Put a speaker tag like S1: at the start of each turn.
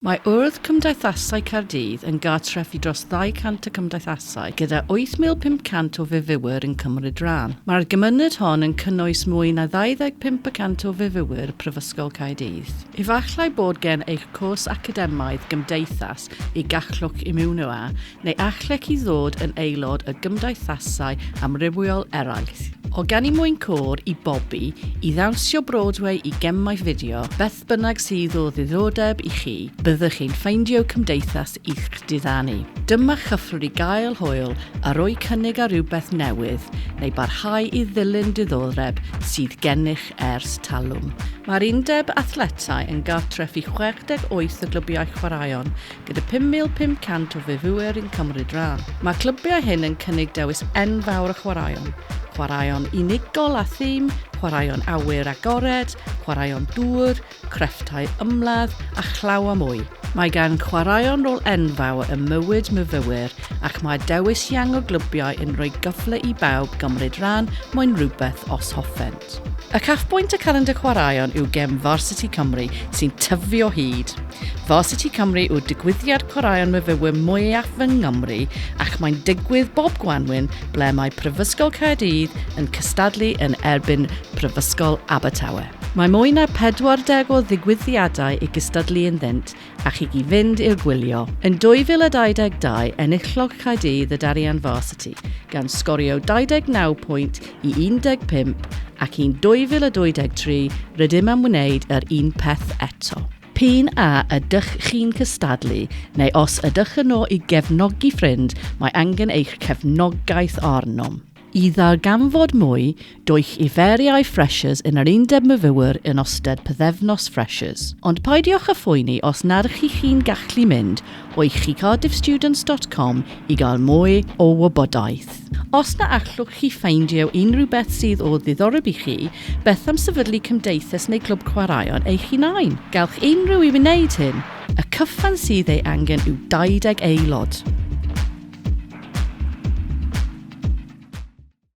S1: Mae Wrth Gymdeithasau Caerdydd yn gartref i dros 200 o gymdeithasau gyda 8,500 o fyfywyr yn cymryd rhan. Mae'r gymuned hon yn cynnwys mwy na 25% o fyfywyr Prifysgol Caerdydd. Efallai bod gen eich cwrs academaidd gymdeithas i gallwch i mewn â, neu allech i ddod yn aelod y gymdeithasau amrywiol eraill. O gan i mwyn côr i bobi, i ddawnsio Broadway i gemmau fideo, beth bynnag sydd o ddiddordeb i chi, byddwch chi'n ffeindio cymdeithas i'ch diddanu. Dyma chyffwr i gael hwyl a roi cynnig ar rhywbeth newydd, neu barhau i ddilyn diddordeb sydd gennych ers talwm. Mae'r Undeb Athletaidd yn gartref i 68 o glybiau chwaraeon, gyda 5,500 o fyfywyr yn cymryd rhan. Mae clybiau hyn yn cynnig dewis enfawr y chwaraeon. Chwaraeon unigol a thîm, chwaraeon awyr agored, chwaraeon dŵr, crefftau ymladd a chlaw a mwy. Mae gan chwaraeon rôl enfawr y mywyd myfywyr ac mae dewis iang o glybiau yn rhoi gyfle i bawb gymryd rhan mwyn rhywbeth os hoffent. Y cathbwynt y calendar chwaraeon yw gem Varsity Cymru sy'n tyfu o hyd. Varsity Cymru yw'r digwyddiad chwaraeon myfywyr mwyaf yng Nghymru ac mae'n digwydd bob Gwanwyn ble mae Prifysgol Caerdydd yn cystadlu yn erbyn Prifysgol Abertawe. Mae mwy na 40 o ddigwyddiadau i gystadlu yn ddynt a chi i fynd i'r gwylio. Yn 2022, enillodd Caerdydd y darian Varsity gan sgorio 29 pwynt i 15 ac yn 2023 rydym am wneud yr un peth eto. P'un a ydych chi'n cystadlu, neu os ydych yno i gefnogi ffrind, mae angen eich cefnogaeth arnom. I ddarganfod mwy, dwy'ch i feriau Freshers yn yr Undeb myfywyr yn ystod pythefnos Freshers. Ond paidiwch â phoeni os nad ych chi'n gallu mynd o'i cardiffstudents.com i gael mwy o wybodaeth. Os na allwch chi ffeindio unrhyw beth sydd o ddiddoreb i chi, beth am sefydlu cymdeithas neu clwb chwaraeon eich hunain. Gallwch unrhyw i wneud hyn. Y cyffan sydd ei angen yw 20 aelod.